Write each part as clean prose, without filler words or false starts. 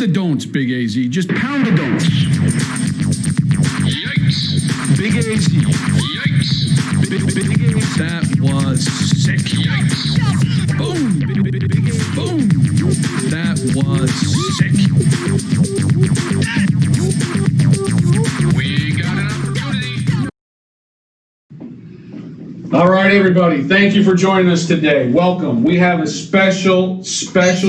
Pound the don'ts, Big AZ. Just pound the don'ts. Yikes. Big AZ. Yikes. Big AZ. That was sick. Yikes. Boom. Big AZ. Boom. That was sick. We got an opportunity. All right, everybody. Thank you for joining us today. Welcome. We have a special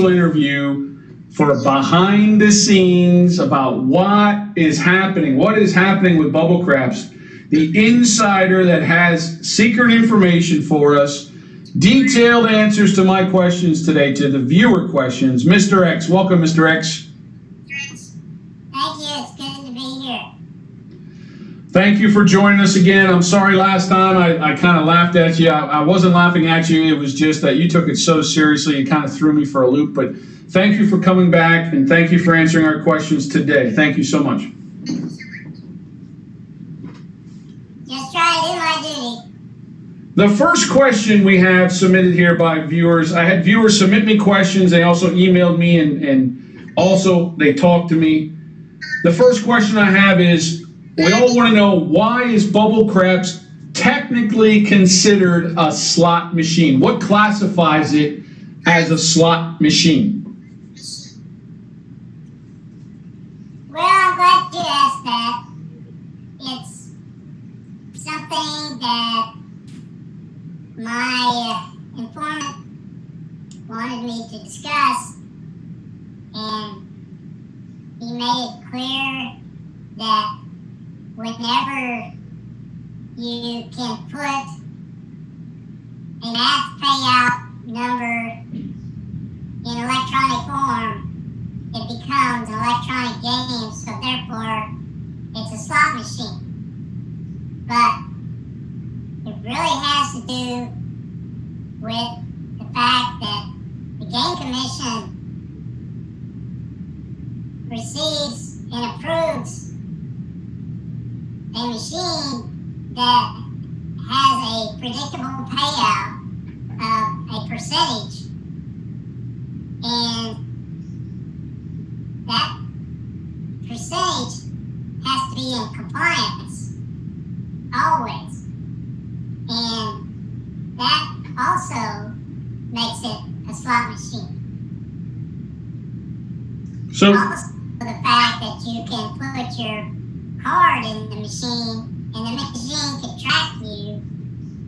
interview for behind the scenes about what is happening with Bubble Craps. The insider that has secret information for us, detailed answers to my questions today, to the viewer questions. Mr. X, welcome, Mr. X. Thank you. It's good to be here. Thank you for joining us again. I'm sorry last time I kind of laughed at you. I wasn't laughing at you. It was just that you took it so seriously. It kind of threw me for a loop. But thank you for coming back, and thank you for answering our questions today. Thank you so much. Just try to do my duty. The first question we have submitted here by viewers, I had viewers submit me questions. They also emailed me and also they talked to me. The first question I have is, we all want to know, why is Bubble Craps technically considered a slot machine? What classifies it as a slot machine? Well, I'm glad you asked that. It's something that my informant wanted me to discuss, and he made it clear that whenever you can put an math payout number in electronic form, it becomes an electronic game, so therefore it's a slot machine. But it really has to do with the fact that the Game Commission receives and approves a machine that has a predictable payout of a percentage, and that percentage has to be in compliance always, and that also makes it a slot machine. So, Also, the fact that you can put your card in the machine, and the machine can track you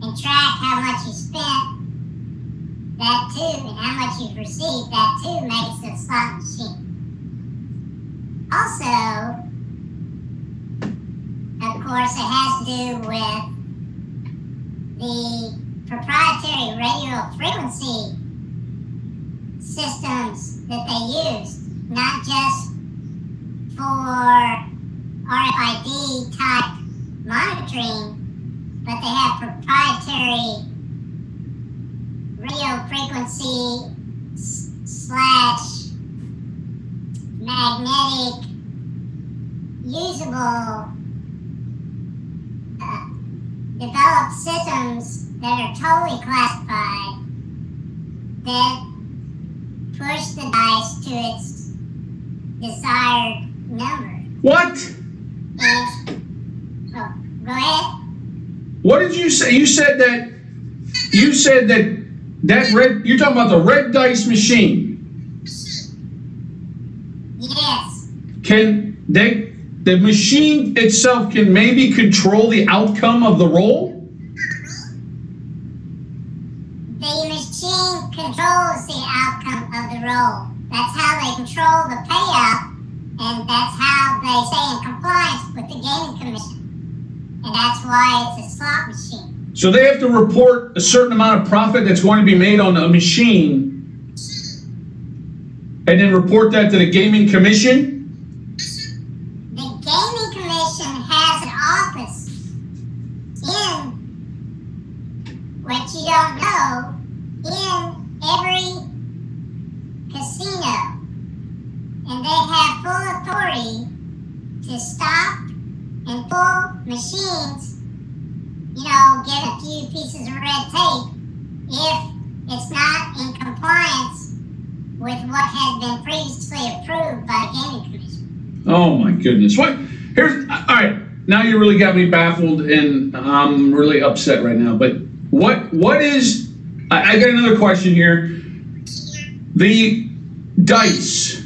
and track how much you spent, that too, and how much you've received, that too makes it a slot machine. Also, of course, it has to do with the proprietary radio frequency systems that they use, not just for RFID type monitoring, but they have proprietary radio frequency / magnetic usable developed systems that are totally classified, that push the dice to its desired number. what? Oh, go ahead. What did you say? You said that red, you're talking about the red dice machine. Yes. The machine itself can maybe control the outcome of the roll? The machine controls the outcome of the roll. That's how they control the payout, and that's how they stay in compliance with the Gaming Commission. And that's why it's a slot machine. So they have to report a certain amount of profit that's going to be made on a machine, and then report that to the Gaming Commission? The Gaming Commission has an office in, what you don't know, in every casino. And they have full authority to stop and pull machines, get a few pieces of red tape if it's not in compliance with what has been previously approved by the Gaming Commission. Oh my goodness. What? Here's, all right. Now you really got me baffled and I'm really upset right now. But what is, I got another question here. The dice,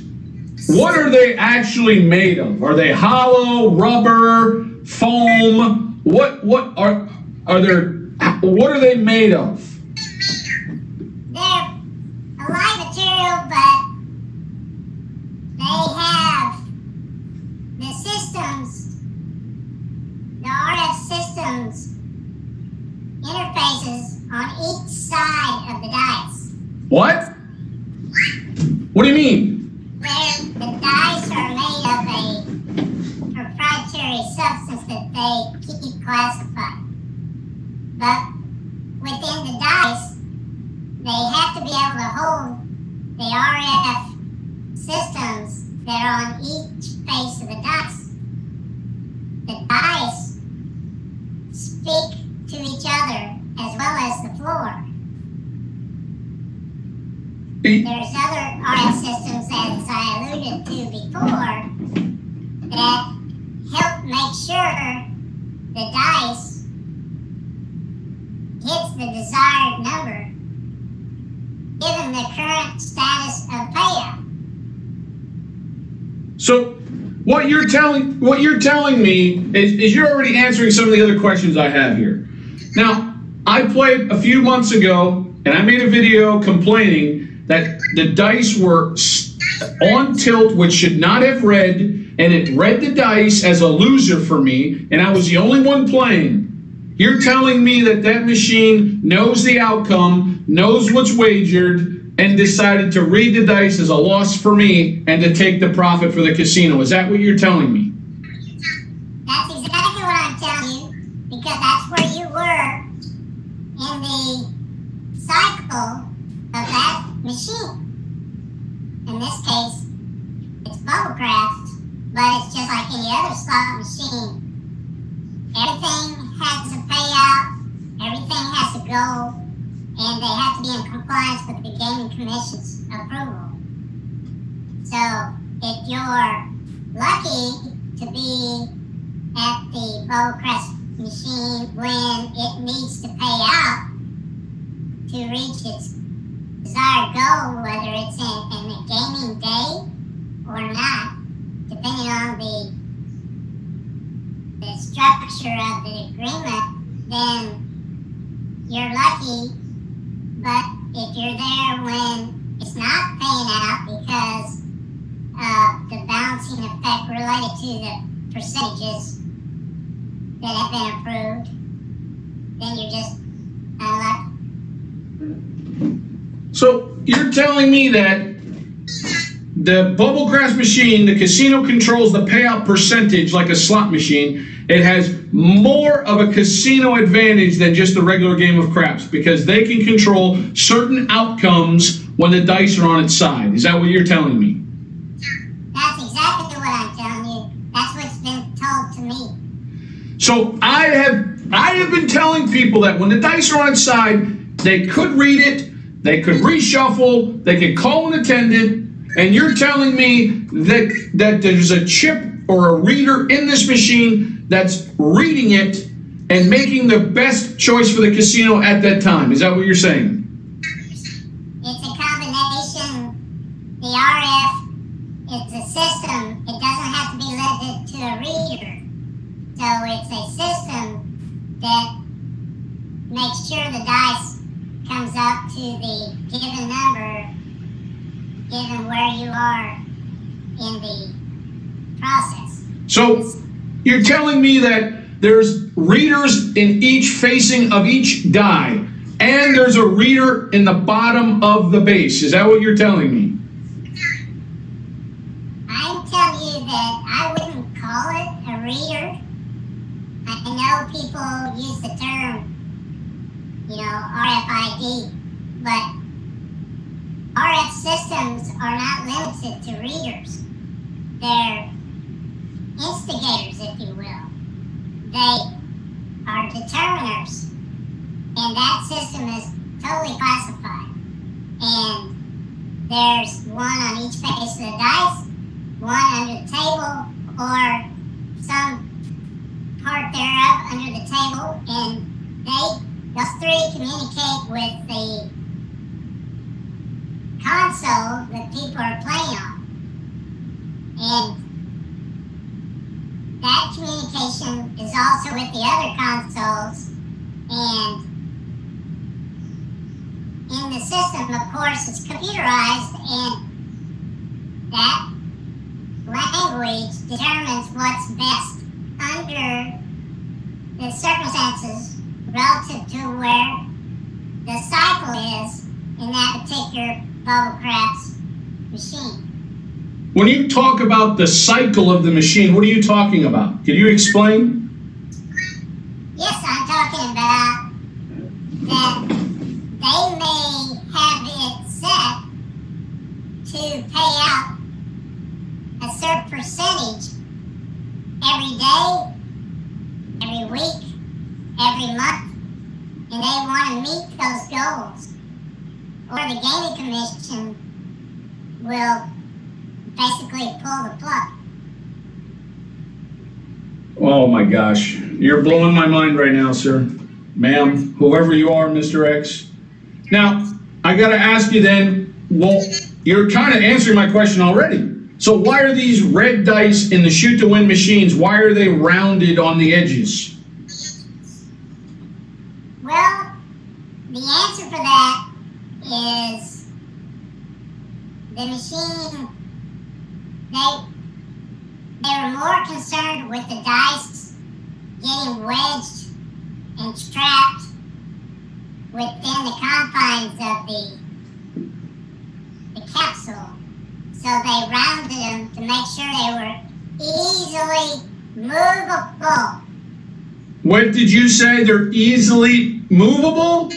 what are they actually made of? Are they hollow, rubber, foam? What are they made of? They're a light material, but they have the systems, the RF systems interfaces on each side of the dice. What? What do you mean? Where the dice are made of a proprietary substance that they keep classified. But within the dice, they have to be able to hold the RF systems that are on each face of the dice. The dice speak to each other as well as the floor. There's other RF systems, as I alluded to before, that help make sure the dice hits the desired number given the current status of payout. So what you're telling me is you're already answering some of the other questions I have here. Now, I played a few months ago and I made a video complaining that the dice were on tilt, which should not have read, and it read the dice as a loser for me, and I was the only one playing. You're telling me that that machine knows the outcome, knows what's wagered, and decided to read the dice as a loss for me and to take the profit for the casino. Is that what you're telling me? That's exactly what I'm telling you, because that's where you were in the cycle of that machine. In this case, it's Bubblecraft, but it's just like any other slot machine. Everything has a payout, everything has a goal, and they have to be in compliance with the Gaming Commission's approval. So, if you're lucky to be at the Bubblecraft machine when it needs to pay out to reach its desired goal, whether it's in a gaming day or not, depending on the structure of the agreement, then you're lucky. But if you're there when it's not paying out because of the balancing effect related to the percentages that have been approved, then you're just unlucky. So you're telling me that the Bubblecraft machine, the casino controls the payout percentage like a slot machine. It has more of a casino advantage than just the regular game of craps because they can control certain outcomes when the dice are on its side. Is that what you're telling me? That's exactly what I'm telling you. That's what's been told to me. So I have been telling people that when the dice are on its side, they could read it, they could reshuffle, they could call an attendant, and you're telling me that there's a chip or a reader in this machine that's reading it and making the best choice for the casino at that time. Is that what you're saying? It's a combination. The RF is a system. It doesn't have to be limited to a reader. So it's a system that makes sure the dice comes up to the given number, given where you are in the process. So you're telling me that there's readers in each facing of each die, and there's a reader in the bottom of the base. Is that what you're telling me? I'm telling you that I wouldn't call it a reader. I know people use the term, RFID, but RF systems are not limited to readers. They're instigators, if you will. They are determiners, and that system is totally classified. And there's one on each face of the dice, one under the table, or some part thereof under the table, and those three communicate with the console that people are playing on. And that communication is also with the other consoles, and in the system, of course, it's computerized, and that language determines what's best under the circumstances relative to where the cycle is in that particular bubblecraft's machine. When you talk about the cycle of the machine, what are you talking about? Can you explain? Yes, I'm talking about that they may have it set to pay out a certain percentage every day, every week, every month, and they want to meet those goals. Or the gaming commission will basically pull the plug. Oh my gosh, you're blowing my mind right now, sir. Ma'am, whoever you are, Mr. X. Now, I gotta ask you then, well, you're kind of answering my question already. So why are these red dice in the shoot to win machines, why are they rounded on the edges? Well, the answer for that is the machine, they were more concerned with the dice getting wedged and trapped within the confines of the capsule. So they rounded them to make sure they were easily movable. What did you say? They're easily movable?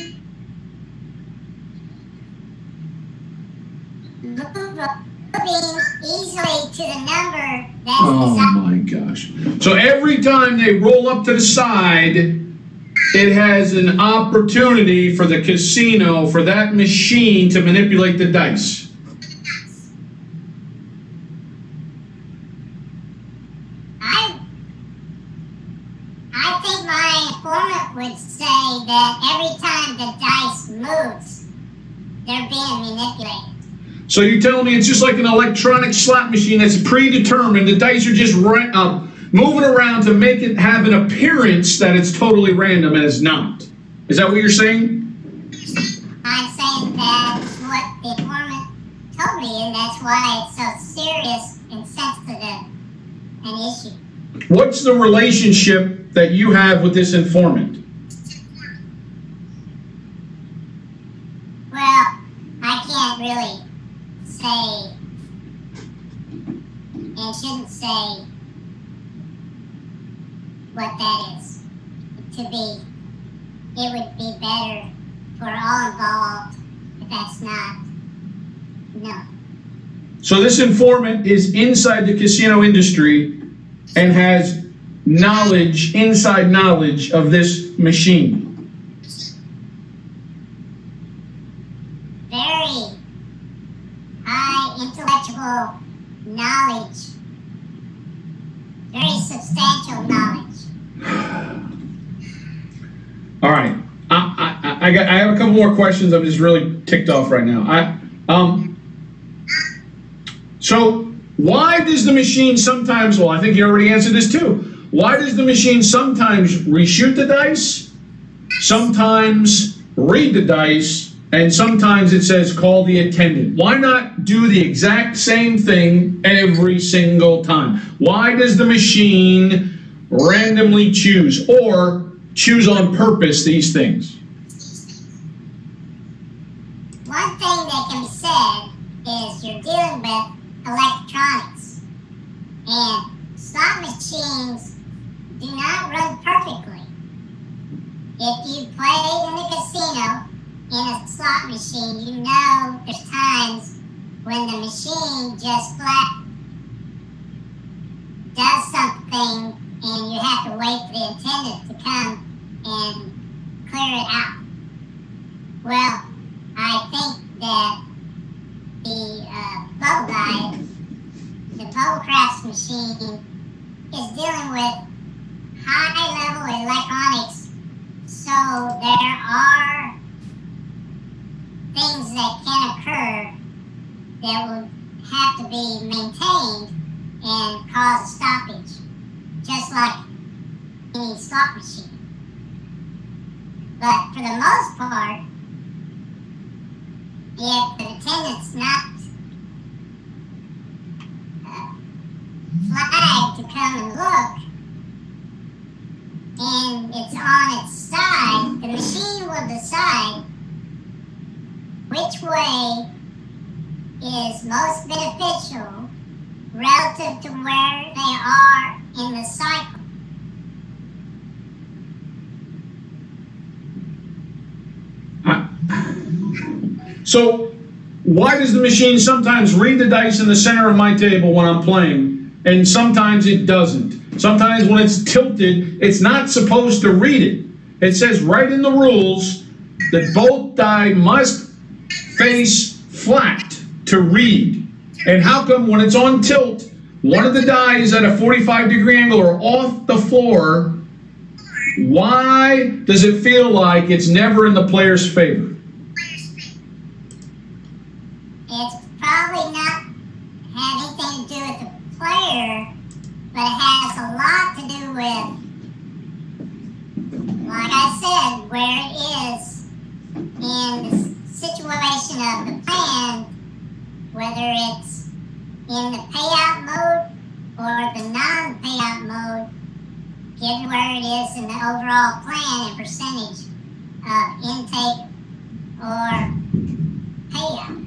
Moving easily to the number that's Oh my gosh. So every time they roll up to the side, it has an opportunity for the casino, for that machine to manipulate the dice. I think my informant would say that every time the dice moves, they're being manipulated. So you're telling me it's just like an electronic slot machine that's predetermined. The dice are just moving around to make it have an appearance that it's totally random and it's not. Is that what you're saying? I'm saying that's what the informant told me, and that's why it's so serious and sensitive an issue. What's the relationship that you have with this informant? Well, I can't really say and shouldn't say what that is. It would be better for all involved if that's not known. So this informant is inside the casino industry and has knowledge, inside knowledge of this machine. Very high intellectual knowledge. Very substantial knowledge. All right, I have a couple more questions. I'm just really ticked off right now. So why does the machine sometimes? Well, I think you already answered this too. Why does the machine sometimes reshoot the dice, sometimes read the dice, and sometimes it says call the attendant? Why not do the exact same thing every single time? Why does the machine randomly choose or choose on purpose these things? One thing that can be said is you're dealing with electronics, and slot machines do not run perfectly. If you play in the casino in a slot machine, you know there's times when the machine just flat does something and you have to wait for the attendant to come and clear it out. Well, I think that bubble die, the bubble crafts machine is dealing with high-level electronics, so there are things that can occur that will have to be maintained and cause a stoppage, just like any slot machine. But for the most part, if the attendant's not flagged to come and look, and it's on its side, the machine will decide which way is most beneficial relative to where they are in the cycle. So, why does the machine sometimes read the dice in the center of my table when I'm playing, and sometimes it doesn't? Sometimes when it's tilted, it's not supposed to read it. It says right in the rules that both die must face flat to read. And how come when it's on tilt, one of the die is at a 45-degree angle or off the floor, why does it feel like it's never in the player's favor? It's probably not have anything to do with the player, but it has a lot to do with, like I said, where it is in the situation of the plan, whether it's in the payout mode or the non-payout mode, given where it is in the overall plan and percentage of intake or payout.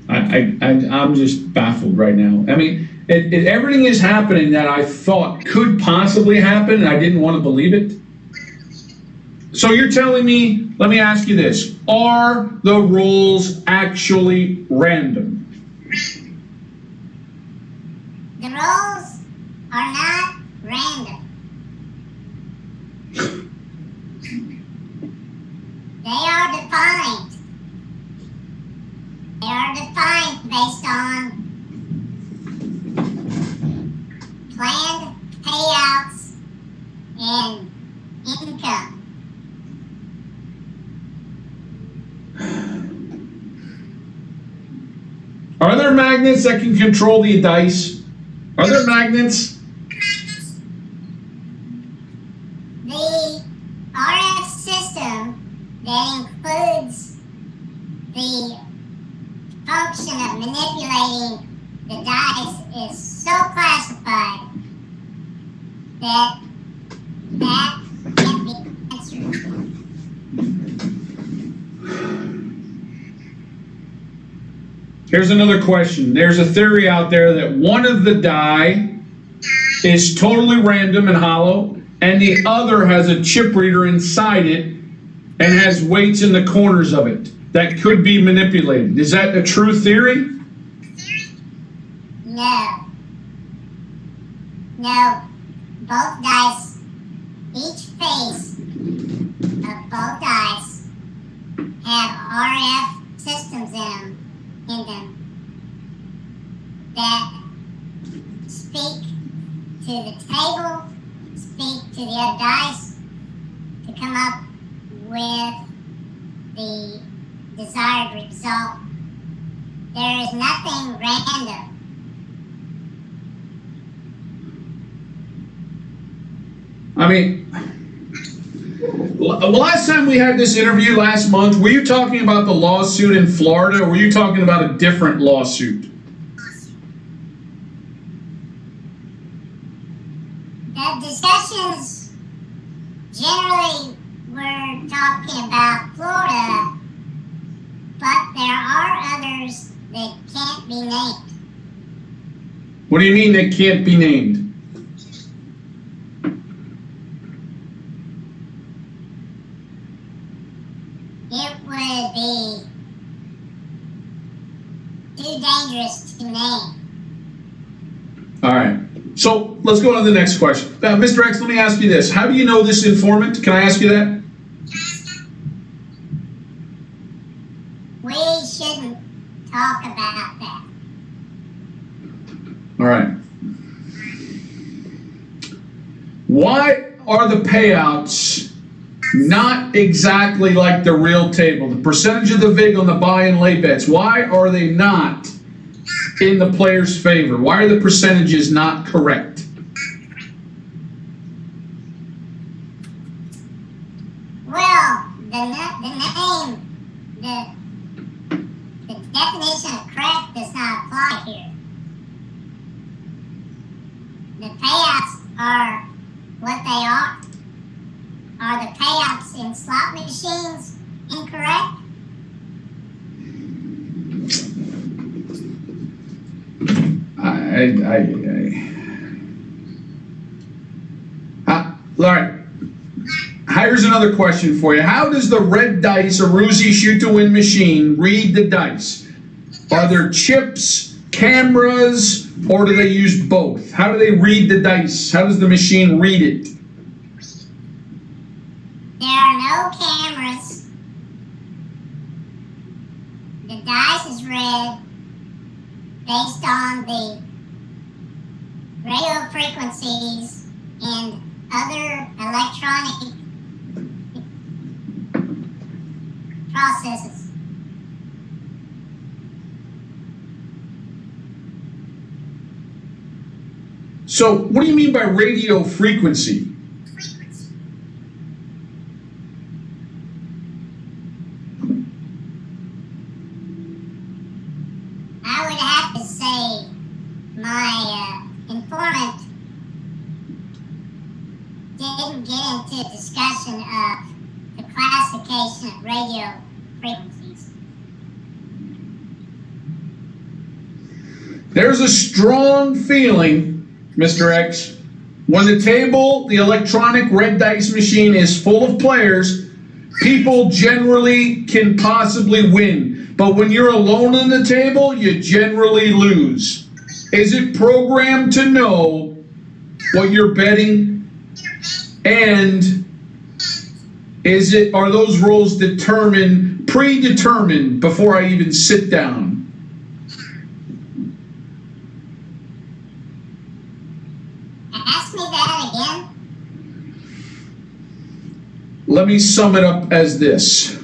I'm just baffled right now. I mean, everything is happening that I thought could possibly happen, and I didn't want to believe it. So you're telling me, let me ask you this, are the rules actually random? The rules are not random. They are defined. They are defined based on planned payouts and income. Are there magnets that can control the dice? Are there magnets? The RF system that includes the function of manipulating the dice is so classified that can be answered. Here's another question. There's a theory out there that one of the die is totally random and hollow, and the other has a chip reader inside it and has weights in the corners of it that could be manipulated. Is that a true theory? No. No. Both dice, each face of both dice have RF systems in them that speak to the table, speak to the other dice to come up with the desired result. There is nothing random. I mean, last time we had this interview last month, were you talking about the lawsuit in Florida, or were you talking about a different lawsuit? The discussions generally were talking about Florida, but there are others that can't be named. What do you mean they can't be named? It would be too dangerous to name. All right. So let's go on to the next question. Mr. X, let me ask you this. How do you know this informant? Can I ask you that? we shouldn't talk about that. All right. Why are the payouts not exactly like the real table? The percentage of the vig on the buy and lay bets, why are they not in the player's favor? Why are the percentages not correct? Well, the definition of correct does not apply here. The payouts are what they are. Are the payouts in slot machines incorrect? All right. Here's another question for you. How does the red dice, a Ruzi shoot-to-win machine, read the dice? Are there chips, cameras, or do they use both? How do they read the dice? How does the machine read it? There are no cameras. The dice is read based on the radio frequencies and other electronic processes. So, what do you mean by radio frequency? I would have to say my informant didn't get into a discussion of the classification of radio frequencies. There's a strong feeling, Mr. X, when the table, the electronic red dice machine is full of players, people generally can possibly win. But when you're alone on the table, you generally lose. Is it programmed to know what you're betting? And are those rules predetermined before I even sit down? Ask me that again. Let me sum it up as this.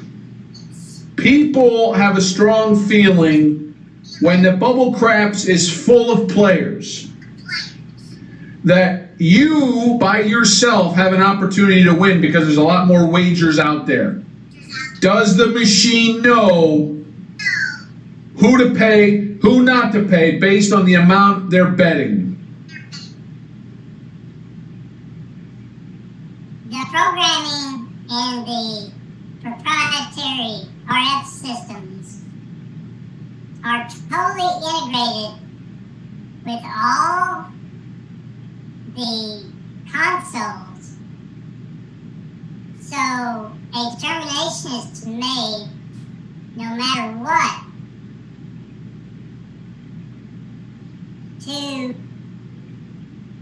People have a strong feeling when the bubble craps is full of players that you by yourself have an opportunity to win because there's a lot more wagers out there. Does the machine know who to pay, who not to pay based on the amount they're betting? The programming and the proprietary RF systems are totally integrated with all the consoles. So a determination is made no matter what to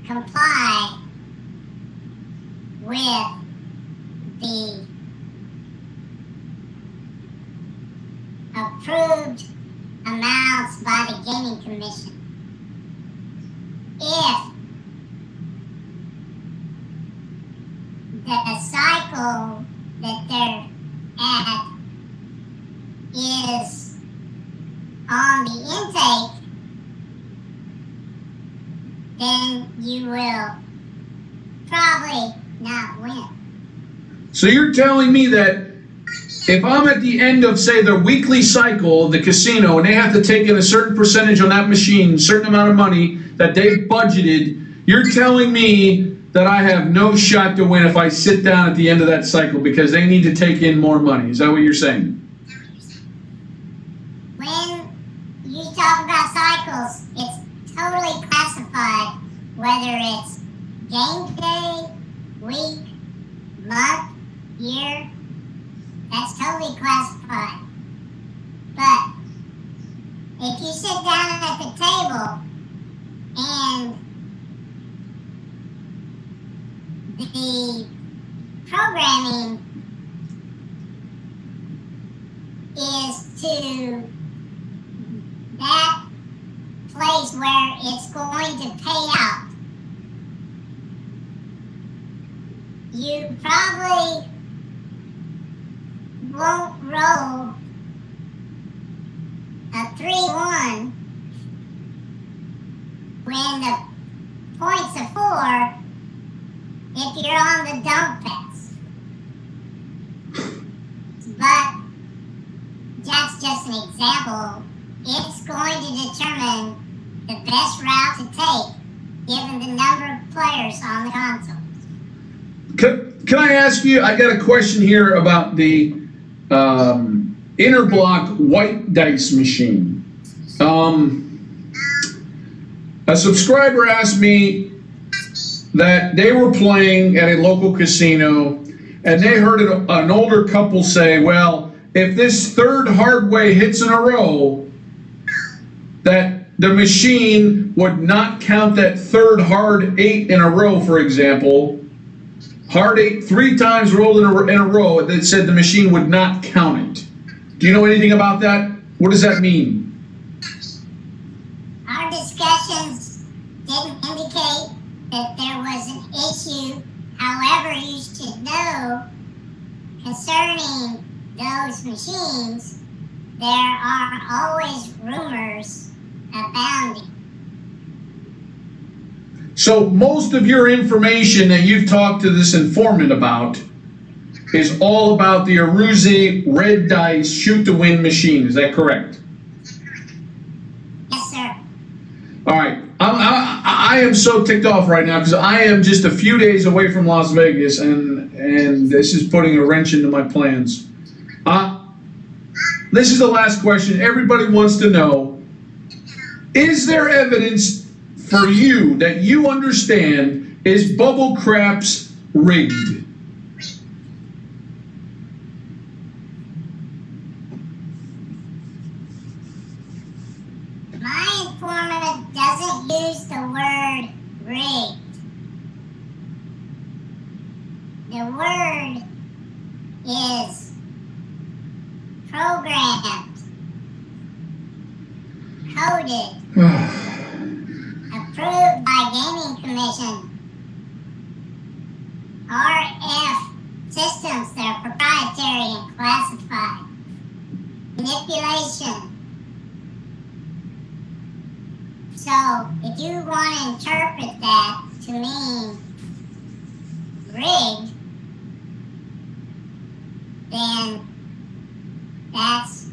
comply with the approved amounts by the Gaming Commission. If the cycle that they're at is on the intake, then you will probably not win. So you're telling me that if I'm at the end of, say, the weekly cycle of the casino and they have to take in a certain percentage on that machine, a certain amount of money that they've budgeted, you're telling me that I have no shot to win if I sit down at the end of that cycle because they need to take in more money. Is that what you're saying? When you talk about cycles, it's totally classified, whether it's game day, week, month, year. That's totally classified. But if you sit down at the table and the programming is to that place where it's going to pay out, you probably won't roll a 3-1 when the points are 4 if you're on the dump pass. But that's just an example. It's going to determine the best route to take given the number of players on the console. Can I ask you, I got a question here about the interblock white dice machine. A subscriber asked me that they were playing at a local casino and they heard an older couple say, well, if this third hard way hits in a row, that the machine would not count that third hard 8 in a row, for example. Hard 8 3 times rolled in a row, that said the machine would not count it. Do you know anything about that? What does that mean? Our discussions didn't indicate that there was an issue. However, you should know concerning those machines, there are always rumors abounding. So most of your information that you've talked to this informant about is all about the Aruzi red dice shoot to win machine. Is that correct? Yes, sir. All right. I am so ticked off right now because I am just a few days away from Las Vegas, and this is putting a wrench into my plans. This is the last question. Everybody wants to know, is there evidence for you that you understand is Bubble Craps rigged? My informant doesn't use the word rigged. The word is programmed, coded, approved by Gaming Commission, RF systems that are proprietary and classified, manipulation. So if you want to interpret that to mean rigged, then that's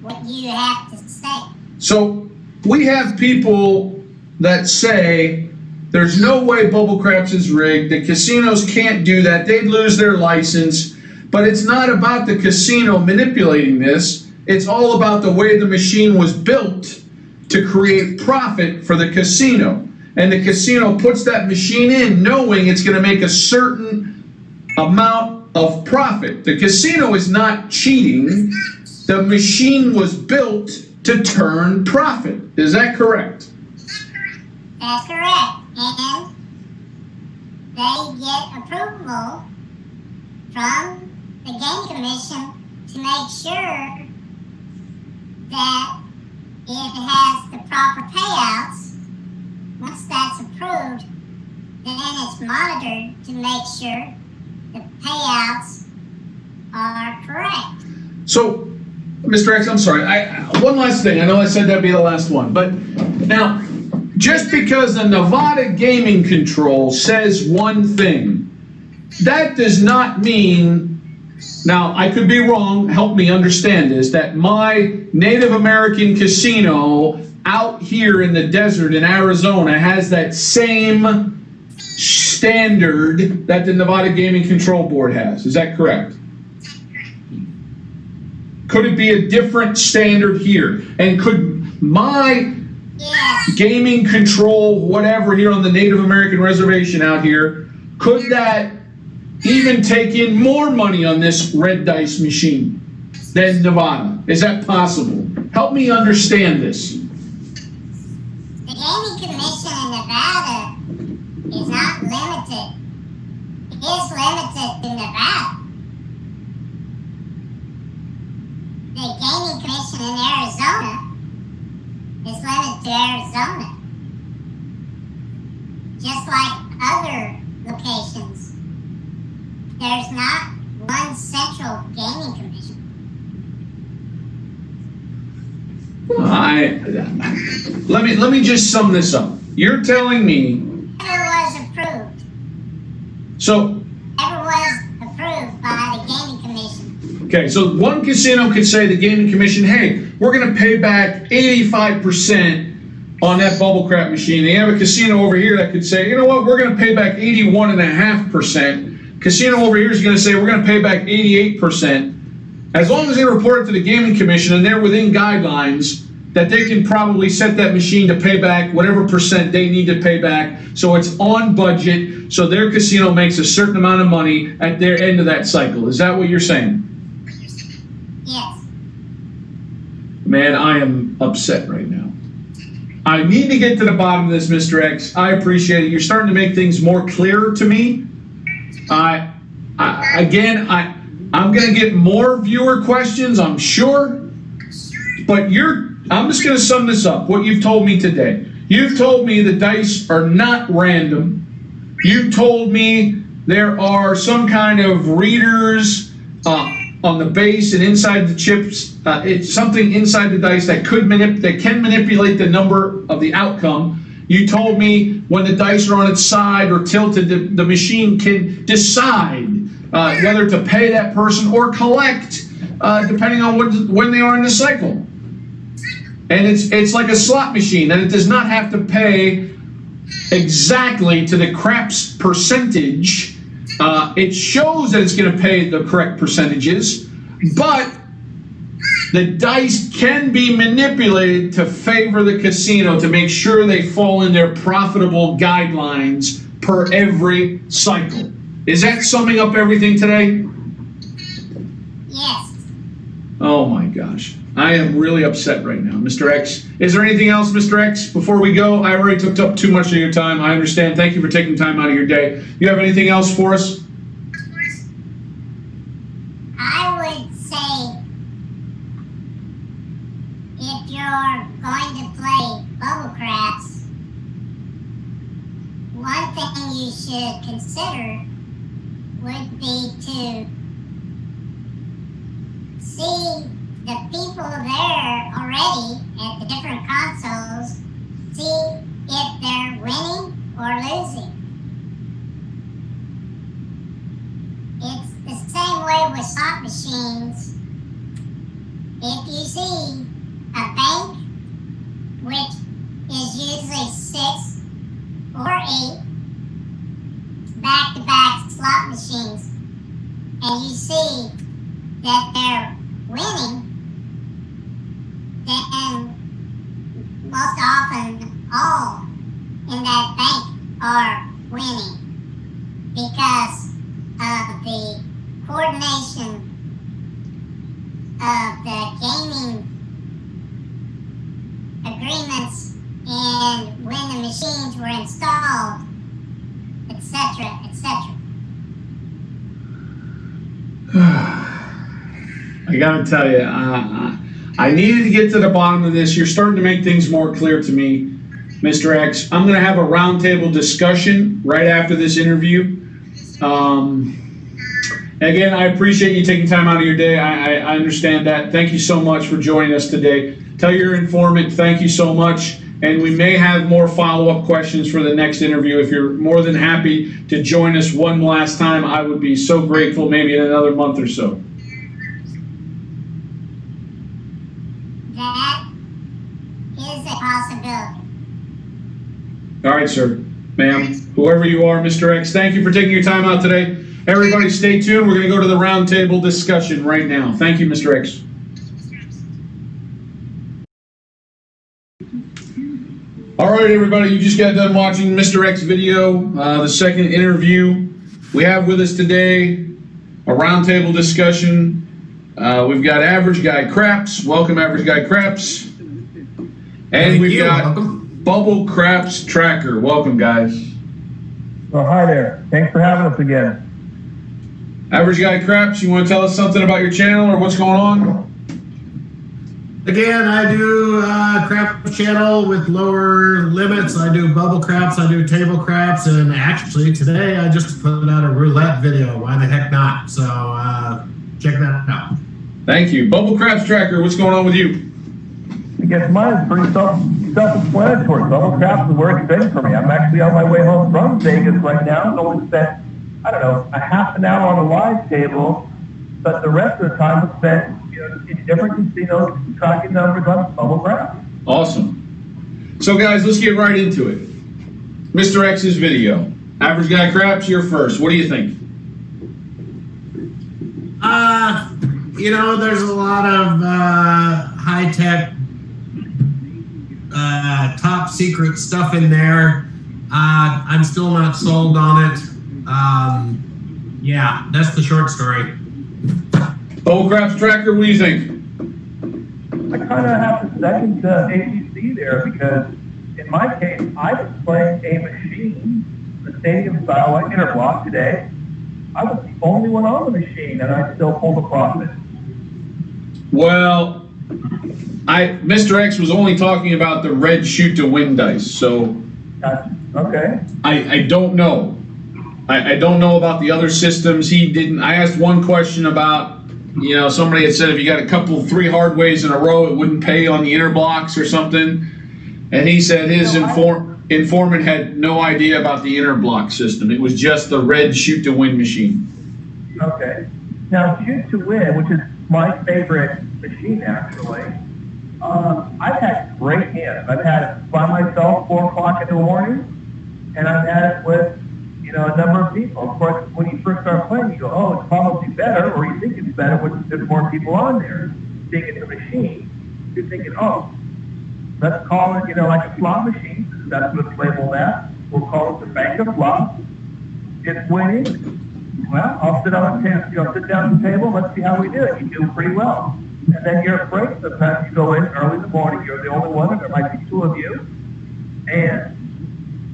what you have to say. So we have people that say there's no way Bubble Craps is rigged. The casinos can't do that. They'd lose their license. But it's not about the casino manipulating this. It's all about the way the machine was built to create profit for the casino. And the casino puts that machine in knowing it's going to make a certain amount of profit. The casino is not cheating. The machine was built to turn profit. Is that correct? That's correct. And they get approval from the Game Commission to make sure that it has the proper payouts. Once that's approved, then it's monitored to make sure the payouts are correct. So, Mr. X, I'm sorry. One last thing. I know I said that'd be the last one. But now, just because the Nevada Gaming Control says one thing, that does not mean, now I could be wrong, help me understand this, that my Native American casino out here in the desert in Arizona has that same standard that the Nevada Gaming Control Board has. Is that correct? Could it be a different standard here? And could my gaming control, whatever, here on the Native American reservation out here, could that even take in more money on this red dice machine than Nevada? Is that possible? Help me understand this. The Gaming Commission in Nevada is not limited. It is limited to Nevada. the gaming commission in Arizona is limited to Arizona. Just like other locations, there's not one central gaming commission. Let me just sum this up. You're telling me Never was approved. so. Never was approved by the gaming commission. Okay, so one casino could say to the gaming commission, hey, we're going to pay back 85% on that bubble crap machine. They have a casino over here that could say, you know what, we're going to pay back 81.5%. Casino over here is going to say, we're going to pay back 88%. As long as they report it to the gaming commission and they're within guidelines, that they can probably set that machine to pay back whatever percent they need to pay back, so it's on budget, so their casino makes a certain amount of money at their end of that cycle. Is that what you're saying? Yes. Man, I am upset right now. I need to get to the bottom of this, Mr. X. I appreciate it. You're starting to make things more clear to me. I'm going to get more viewer questions, I'm sure. But I'm just going to sum this up, what you've told me today. You've told me the dice are not random. You've told me there are some kind of readers on the base and inside the chips. It's something inside the dice that can manipulate the number of the outcome. You told me when the dice are on its side or tilted, the machine can decide whether to pay that person or collect, depending on when they are in the cycle. And it's like a slot machine, that it does not have to pay exactly to the craps percentage. It shows that it's going to pay the correct percentages, but the dice can be manipulated to favor the casino to make sure they fall in their profitable guidelines per every cycle. Is that summing up everything today? Yes. Oh my gosh. I am really upset right now, Mr. X. Is there anything else, Mr. X, before we go? I already took up too much of your time. I understand. Thank you for taking time out of your day. You have anything else for us? I would say if you're going to play bubble craps, one thing you should consider would be to see the people there already at the different consoles, see if they're winning or losing. It's the same way with slot machines. If you see a bank, which is usually 6 or 8 back-to-back slot machines, and you see that they're winning, then most often all in that bank are winning because of the coordination of the gaming agreements and when the machines were installed, etc., etc. I gotta tell you, I needed to get to the bottom of this. You're starting to make things more clear to me, Mr. X. I'm gonna have a roundtable discussion right after this interview. Again, I appreciate you taking time out of your day. I understand that. Thank you so much for joining us today. Tell your informant thank you so much. And we may have more follow-up questions for the next interview. If you're more than happy to join us one last time, I would be so grateful, maybe in another month or so. That is a possibility. All right, sir, ma'am, whoever you are, Mr. X, thank you for taking your time out today. Everybody stay tuned. We're going to go to the roundtable discussion right now. Thank you, Mr. X. All right, everybody, you just got done watching Mr. X video, the second interview. We have with us today a roundtable discussion. We've got Average Guy Craps. Welcome, Average Guy Craps. And we've got Bubble Craps Tracker. Welcome, guys. Well, hi there. Thanks for having us again. Average Guy Craps, you want to tell us something about your channel or what's going on? Again, I do craps channel with lower limits. I do bubble craps, I do table craps, and actually today I just put out a roulette video. Why the heck not? So check that out. Thank you. Bubble Craps Tracker, what's going on with you? I guess mine is pretty self-explanatory. Bubble craps is where it's been for me. I'm actually on my way home from Vegas right now. I've only spent, I don't know, a half an hour on the live table, but the rest of the time I've spent in different casinos tracking numbers on bubble craps. Awesome. So guys, let's get right into it. Mr. X's video. Average Guy Craps, you're first. What do you think? There's a lot of high-tech, top secret stuff in there. I'm still not sold on it. Yeah, that's the short story. Bubble Craps Tracker, what do you think? I kind of have to second ABC there because in my case, I was playing a machine, the stadium style like Interblock today. I was the only one on the machine and I still pulled a profit. Well, Mr. X was only talking about the Reshoot to win dice, so okay. I don't know. I don't know about the other systems. He didn't. I asked one question about, somebody had said if you got a couple, 3 hard ways in a row, it wouldn't pay on the inner blocks or something. And he said his informant had no idea about the inner block system. It was just the Reshoot to win machine. Okay. Now, Shoot to Win, which is my favorite machine, actually, I've had great hands. I've had it by myself 4 o'clock in the morning, and I've had it with, a number of people. Of course, when you first start playing, you go, oh, it's probably better, or you think it's better when there's more people on there. Being it's a machine, you're thinking, oh, let's call it, like a slot machine. That's what it's labeled at. We'll call it the bank of slots. It's winning. Well, I'll sit on the table, sit down at the table. Let's see how we do it. You do pretty well, and then you're afraid. Sometimes you go in early in the morning. You're the only one, and there might be 2 of you, and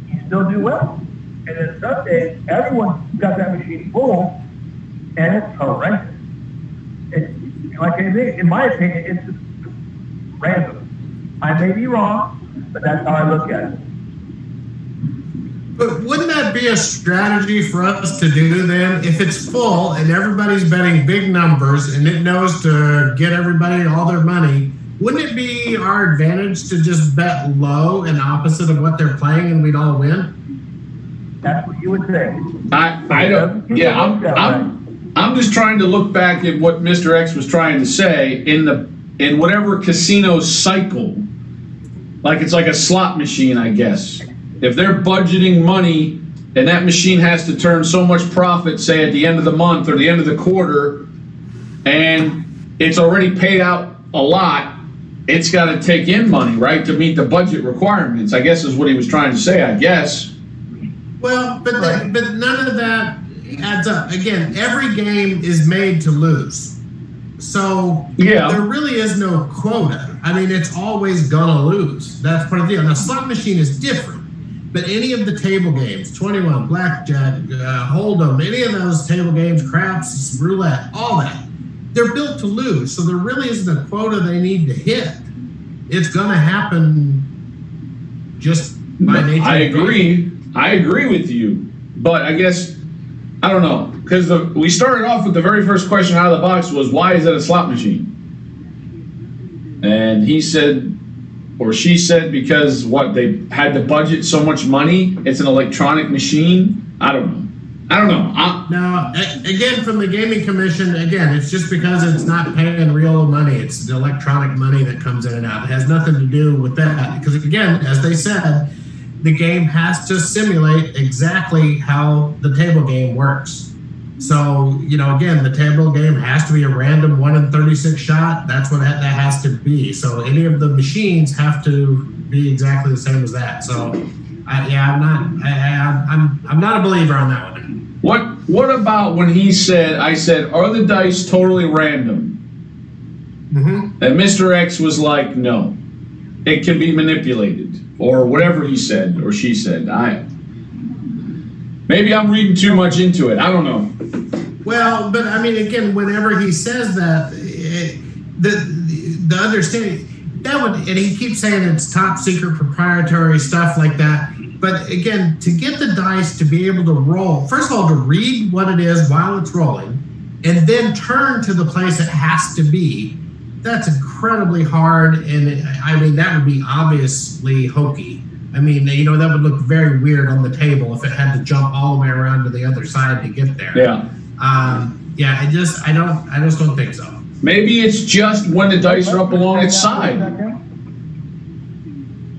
you still do well. And then some days, everyone's got that machine full, and it's horrendous. It's like in my opinion, it's just random. I may be wrong, but that's how I look at it. But wouldn't that be a strategy for us to do then? If it's full and everybody's betting big numbers and it knows to get everybody all their money, wouldn't it be our advantage to just bet low and opposite of what they're playing and we'd all win? That's what you would say. I don't. Yeah, I'm just trying to look back at what Mr. X was trying to say in whatever casino cycle. Like it's like a slot machine, I guess. If they're budgeting money and that machine has to turn so much profit, say at the end of the month or the end of the quarter, and it's already paid out a lot, it's got to take in money, right, to meet the budget requirements, I guess is what he was trying to say, I guess. Well, but none of that adds up. Again, every game is made to lose. So there really is no quota. I mean, it's always gonna lose. That's part of the deal. Now, slot machine is different, but any of the table games, 21, blackjack, hold'em, any of those table games, craps, roulette, all that, they're built to lose. So there really isn't a quota they need to hit. It's gonna happen just by nature. I agree with you, but I guess I don't know, because we started off with the very first question out of the box was, why is it a slot machine? And he said, or she said, because they had to budget so much money. It's an electronic machine. I don't know. Now, again, from the Gaming Commission, again, it's just because it's not paying real money. It's the electronic money that comes in and out. It has nothing to do with that. Because again, as they said, the game has to simulate exactly how the table game works. So, again, the table game has to be a random 1 in 36 shot. That's what that has to be. So any of the machines have to be exactly the same as that. So, I'm not a believer on that one. What about when I said, are the dice totally random? Mm-hmm. And Mr. X was like, no, it can be manipulated. Or whatever he said or she said. Maybe I'm reading too much into it. I don't know. Well, but I mean, again, whenever he says that, the understanding that would, and he keeps saying it's top secret proprietary stuff like that. But again, to get the dice to be able to roll, first of all, to read what it is while it's rolling, and then turn to the place it has to be, that's incredibly hard. And I mean, that would be obviously hokey. I mean, you know, that would look very weird on the table if it had to jump all the way around to the other side to get there. Yeah. Yeah, I just don't think so. Maybe it's just when the dice are up along its side.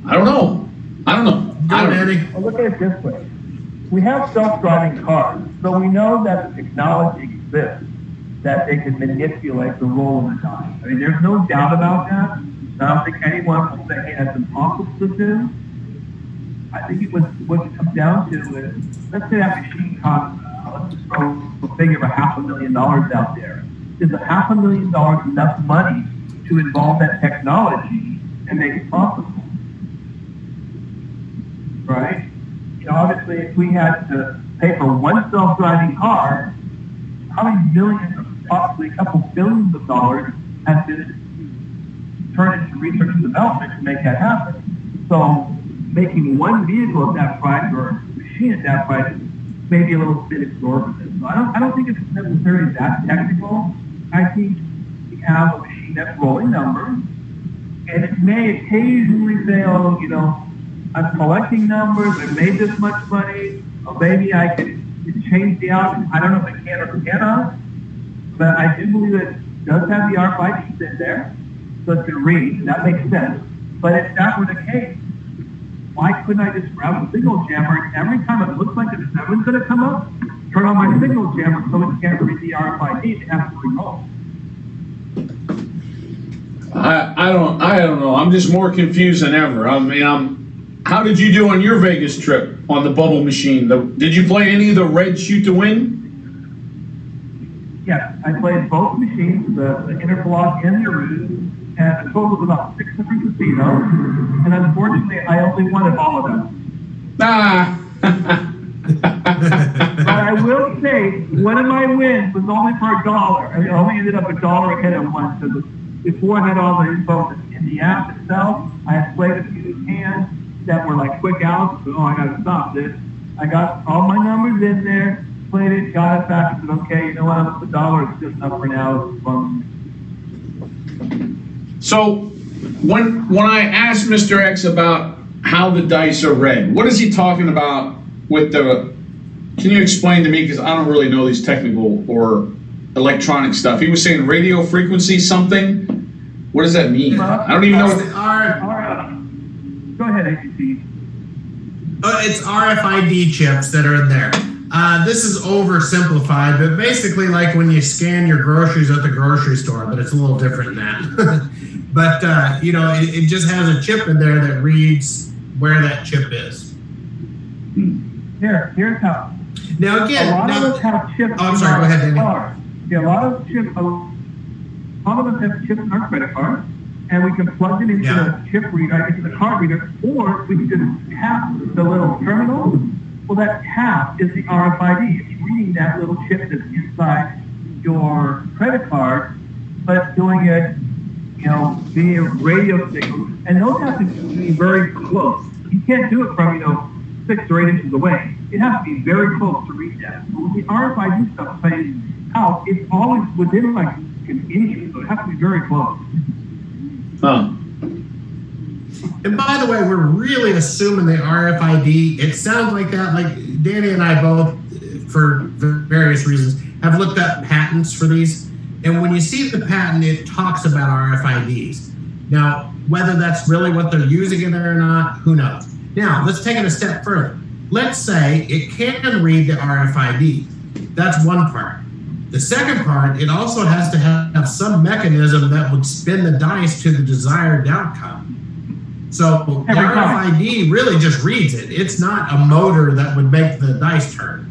I don't know. Danny. Well, look at it this way. We have self-driving cars, so we know that the technology exists, that they can manipulate the roll of the dice. I mean, there's no doubt about that. I don't think anyone will say, hey, that's impossible to do. I think what it comes down to is, let's say that machine costs, let's just throw a figure of $500,000 out there. Is $500,000 enough money to involve that technology and make it possible? Right? You know, obviously, if we had to pay for one self-driving car, how many millions, or possibly a couple billions of dollars has been turned into research and development to make that happen? So, making one vehicle at that price or a machine at that price may be a little bit exorbitant. So I don't think it's necessarily that technical. I think we have a machine that's rolling numbers, and it may occasionally say, oh, you know, I'm collecting numbers, I made this much money, or maybe I can change the outcome. I don't know if it can or cannot, but I do believe it does have the RFIDs in there, so it can read, and that makes sense. But if that were the case, why couldn't I just grab a signal jammer, and every time it looks like a 7's going to come up, turn on my signal jammer so it can't read the RFID and have to remote? I don't know. I'm just more confused than ever. I mean, how did you do on your Vegas trip on the bubble machine? Did you play any of the Reshoot to win? Yes, I played both machines, the Interblock and the Reshoot, and the total was about 600 casinos, and unfortunately, I only won at all of them. Ah. But I will say, one of my wins was only for $1. I only ended up $1 ahead of one, because before I had all the info in the app itself, I had played a few hands that were like quick outs, but I gotta stop this. I got all my numbers in there, played it, got it back, and said, okay, you know what, $1 is just enough for now. It's fun. So when I asked Mr. X about how the dice are read, what is he talking about with the, can you explain to me, because I don't really know these technical or electronic stuff. He was saying radio frequency something. What does that mean? I don't even know what Go ahead, ATC. It's RFID chips that are in there. This is oversimplified, but basically like when you scan your groceries at the grocery store, but it's a little different than that. But, you know, it just has a chip in there that reads where that chip is. Here's how. Now, again, a lot of us have chips. Oh, I'm sorry, go ahead, Danny. Yeah, a lot of us have chips in our credit card, and we can plug it into the chip reader, into the card reader, or we can just tap the little terminal. Well, that tap is the RFID. It's reading that little chip that's inside your credit card, but it's doing it, you know, via radio signals. And those have to be very close. You can't do it from, 6 or 8 inches away. It has to be very close to read that. So when the RFID stuff plays out, it's always within like an inch, so it has to be very close. Huh. And by the way, we're really assuming the RFID, it sounds like that, like Danny and I both, for various reasons, have looked up patents for these. And when you see the patent, it talks about RFIDs. Now, whether that's really what they're using in there or not, who knows? Now, let's take it a step further. Let's say it can read the RFID. That's one part. The second part, it also has to have some mechanism that would spin the dice to the desired outcome. So the RFID really just reads it. It's not a motor that would make the dice turn.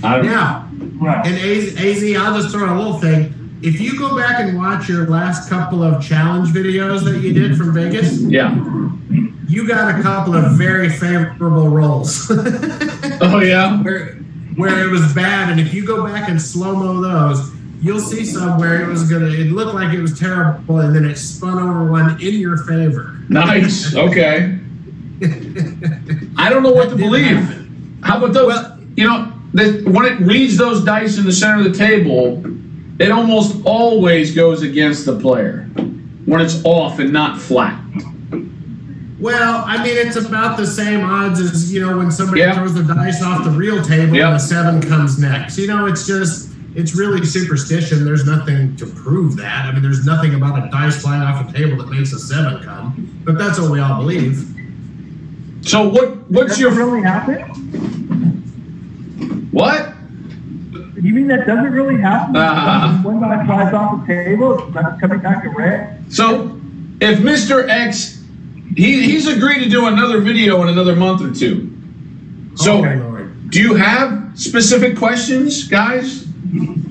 Now, and AZ, I'll just throw a little thing. If you go back and watch your last couple of challenge videos that you did from Vegas, you got a couple of very favorable rolls. Oh, yeah? where it was bad. And if you go back and slow-mo those, you'll see some where it looked like it was terrible, and then it spun over one in your favor. Nice. Okay. I don't know what to believe. How about those? Well, when it reads those dice in the center of the table, it almost always goes against the player when it's off and not flat. Well, I mean, it's about the same odds as, when somebody Yeah. throws the dice off the real table Yeah. and a 7 comes next. It's really superstition. There's nothing to prove that. I mean, there's nothing about a dice flying off a table that makes a 7 come, but that's what we all believe. So what's Does your it really happen? what? You mean that doesn't really happen? Uh-huh. One guy flies off the table, it's coming back to red. So if Mr. X, he's agreed to do another video in another month or two. So Oh, Lord. do you have specific questions, guys,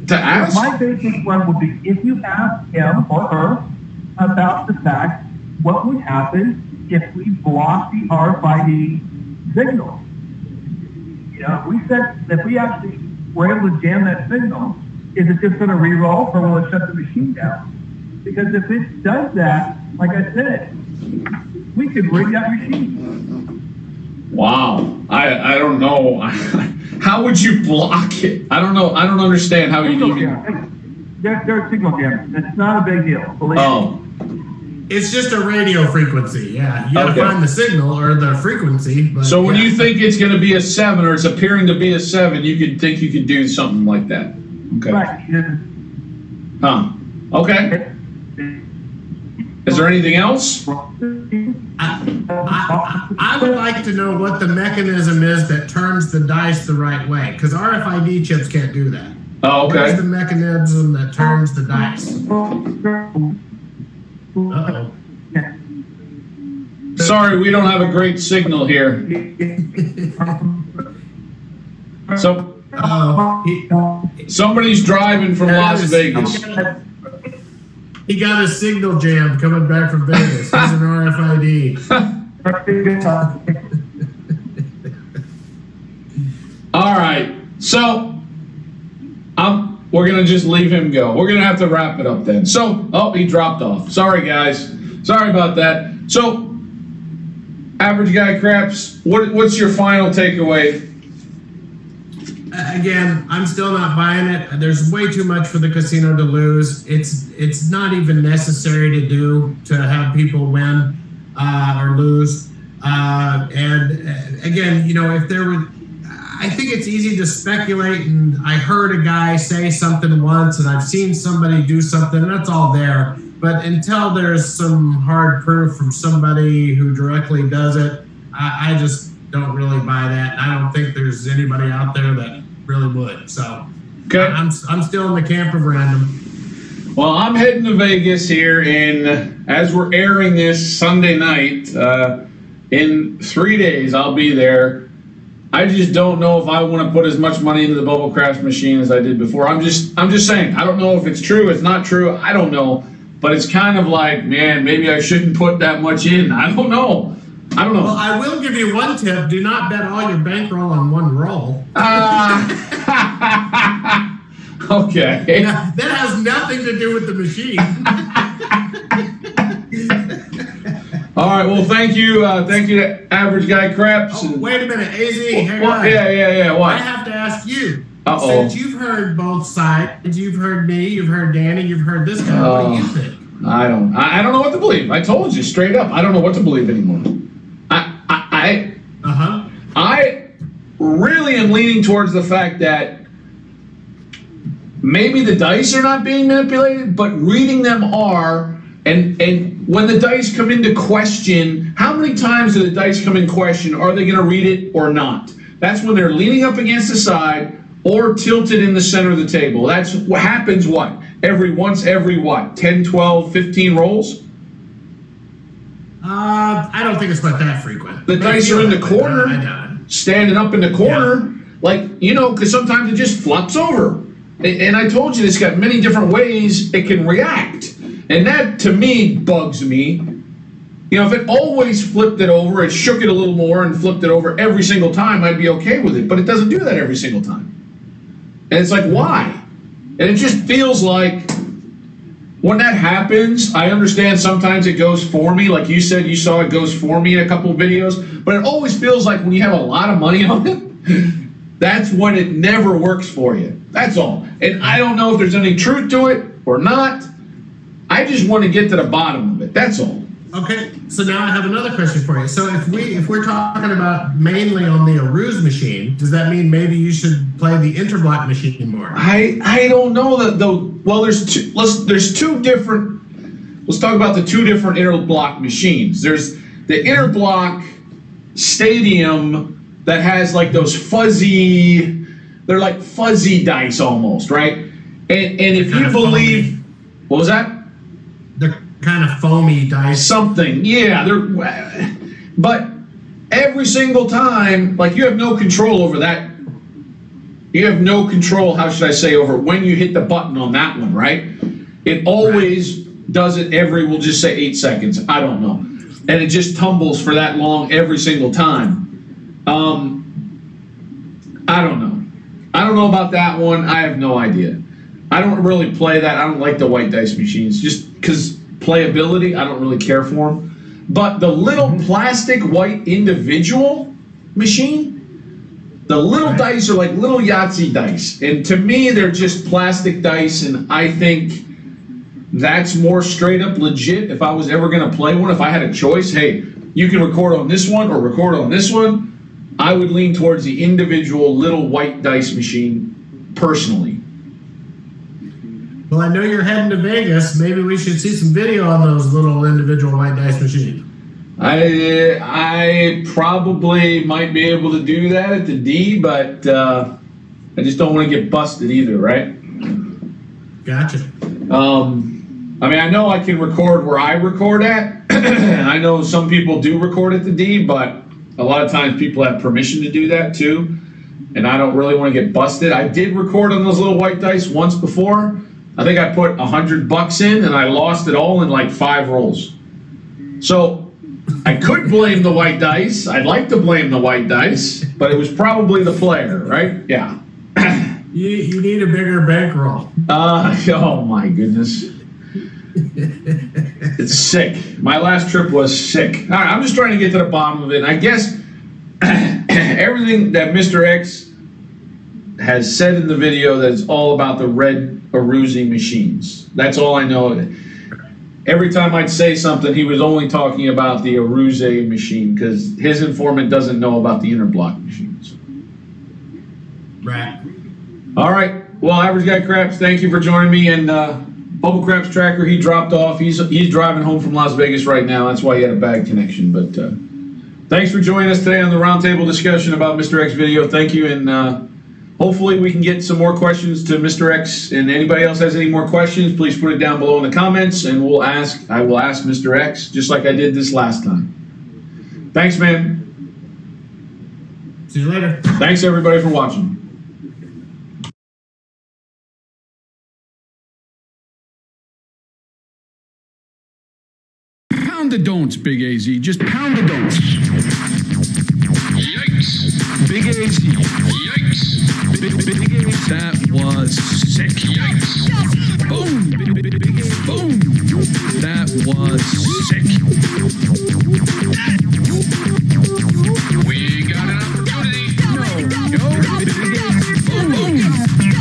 to ask? My basic one would be if you ask him or her about the fact what would happen if we block the RFID signal. We said if we actually were able to jam that signal, is it just going to re-roll or will it shut the machine down? Because if it does that, like I said, we could rig that machine. Wow, I don't know. How would you block it? I don't know. I don't understand how you Signal even. jam. There's signal jam. It's not a big deal. Believe me. Oh, It's just a radio frequency. Yeah, you got to Okay. find the signal or the frequency. But so when yeah. you think it's going to be a 7 or it's appearing to be a 7, you could think you could do something like that. Okay. Right. Huh. Okay. Is there anything else? I would like to know what the mechanism is that turns the dice the right way, because RFID chips can't do that. Oh, What is okay. the mechanism that turns the dice? Uh-oh. Sorry, we don't have a great signal here. So somebody's driving from Las Vegas. He got a signal jam coming back from Vegas. He's an RFID. All right. So we're going to just leave him go. We're going to have to wrap it up then. So, he dropped off. Sorry, guys. Sorry about that. So, Average Guy Craps, what's your final takeaway? Again, I'm still not buying it. There's way too much for the casino to lose. It's not even necessary to have people win or lose. And again, if there were, I think it's easy to speculate. And I heard a guy say something once, and I've seen somebody do something, and that's all there. But until there's some hard proof from somebody who directly does it, I just don't really buy that. And I don't think there's anybody out there that really would. So Okay. I'm still in the camp of random. Well, I'm heading to Vegas here as we're airing this Sunday night. In 3 days, I'll be there. I just don't know if I want to put as much money into the Bubble Craft machine as I did before. I'm just saying. I don't know if it's true. It's not true. I don't know. But it's kind of like, man, maybe I shouldn't put that much in. I don't know. Well, I will give you one tip. Do not bet all your bankroll on one roll. Okay. That has nothing to do with the machine. All right. Well, thank you to Average Guy Craps. Oh, wait a minute, AZ. Hang Well, on. yeah. I What? have to ask you. Uh-oh. Since you've heard both sides, you've heard me, you've heard Danny, you've heard this guy. What do you think? I don't know what to believe. I told you straight up. I don't know what to believe anymore. I really am leaning towards the fact that maybe the dice are not being manipulated, but reading them are. And when the dice come into question, how many times do the dice come in question? Are they going to read it or not? That's when they're leaning up against the side or tilted in the center of the table. That's what happens, every 10, 12, 15 rolls? I don't think it's quite that frequent. The dice are in the corner, I doubt it. standing up in the corner, because sometimes it just flops over. And I told you, it's got many different ways it can react. And that, to me, bugs me. You know, if it always flipped it over, it shook it a little more and flipped it over every single time, I'd be okay with it. But it doesn't do that every single time. And it's like, why? And it just feels like when that happens, I understand sometimes it goes for me. Like you said, you saw it goes for me in a couple of videos. But it always feels like when you have a lot of money on it, that's when it never works for you. That's all. And I don't know if there's any truth to it or not. I just want to get to the bottom of it. That's all. Okay, so now I have another question for you. So if we're talking about mainly on the Aruz machine, does that mean maybe you should play the Interblock machine more? I don't know that though. Well, there's two different. Let's talk about the two different Interblock machines. There's the Interblock Stadium that has like those fuzzy. They're like fuzzy dice almost, right? And if you believe, what was that? They're kind of foamy dice. Something, yeah. But every single time, like you have no control over that. You have no control, how should I say, over when you hit the button on that one, right? It always does it every, we'll just say 8 seconds. I don't know. And it just tumbles for that long every single time. I don't know. I don't know about that one. I have no idea. I don't really play that. I don't like the white dice machines just because playability, I don't really care for them. But the little plastic white individual machine, the little dice are like little Yahtzee dice. And to me, they're just plastic dice. And I think that's more straight up legit. If I was ever going to play one, if I had a choice, hey, you can record on this one or record on this one, I would lean towards the individual little white dice machine personally. Well, I know you're heading to Vegas. Maybe we should see some video on those little individual white dice machines. I probably might be able to do that at the D, but I just don't want to get busted either, right? Gotcha. I mean, I know I can record where I record at. I know some people do record at the D, but a lot of times people have permission to do that too, and I don't really want to get busted. I did record on those little white dice once before. I think I put $100 in, and I lost it all in like 5 rolls. So I could blame the white dice. I'd like to blame the white dice, but it was probably the player, right? Yeah. You need a bigger bankroll. Oh my goodness. It's sick. My last trip was sick. All right, I'm just trying to get to the bottom of it. And I guess everything that Mr. X has said in the video that it's all about the red Aruzi machines. That's all I know. Every time I'd say something, he was only talking about the Aruzi machine because his informant doesn't know about the Interblock machines. Right. All right. Well, Average Guy Craps, thank you for joining me. And Bubble Craps Tracker, he dropped off. He's driving home from Las Vegas right now. That's why he had a bad connection. But thanks for joining us today on the roundtable discussion about Mr. X video. Thank you. And hopefully we can get some more questions to Mr. X. And anybody else has any more questions, please put it down below in the comments. And I will ask Mr. X just like I did this last time. Thanks, man. See you later. Thanks, everybody, for watching. Pound the don'ts, Big AZ. Just pound the don'ts. Yikes. Big AZ. Yikes. Big AZ. That was sick. Yikes. Boom. Big AZ. Boom. That was sick. We got an opportunity. No. Big AZ. Boom.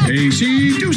AC.